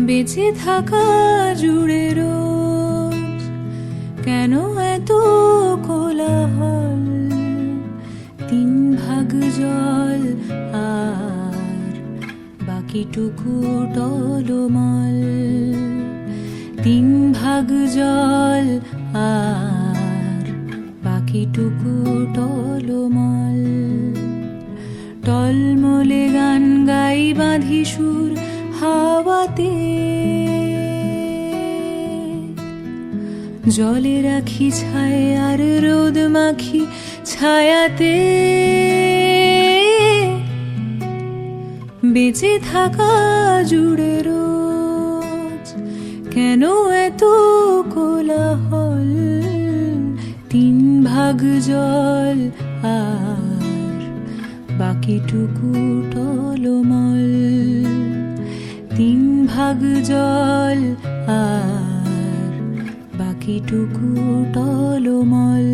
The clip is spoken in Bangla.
বেঁচে থাকা জুড়ে রোজ কেন এত কোলাহল, 3 ভাগ জল আর বাকিটুকু টলমল। 3 ভাগ জল আর বাকিটুকু টলমল। টলমলে গান গাই বাঁধি সুর হাওয়াতে, জলে রাখি ছায় আর রোদ মাখি ছায়াতে। বেঁচে থাকা জুড়ে রোজ কেন এত কোলাহল, 3 ভাগ জল আর বাকিটুকু টলমল। 3 ভাগ জল আর বাকিটুকু টলমল।